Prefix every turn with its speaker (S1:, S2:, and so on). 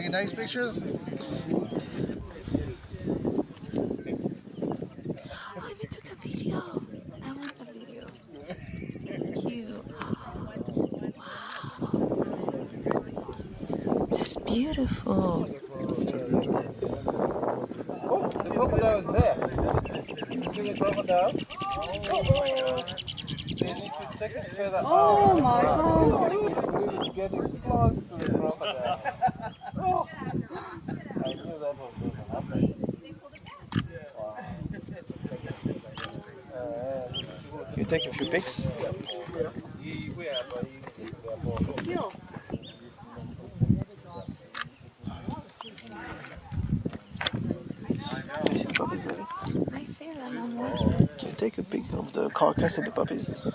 S1: Any nice pictures?
S2: I even took a video. I want a video. Thank you. Wow. This is beautiful.
S1: Oh, the crocodile is there. You see the crocodile? They need to take it further.
S3: Oh my God.
S1: It's getting close to the crocodile. Oh. I knew that was going to happen.
S4: Can you take a few pics? You see the puppies, baby?
S2: I see them. I'm watching.
S4: Can you take a pic of the carcass of the puppies?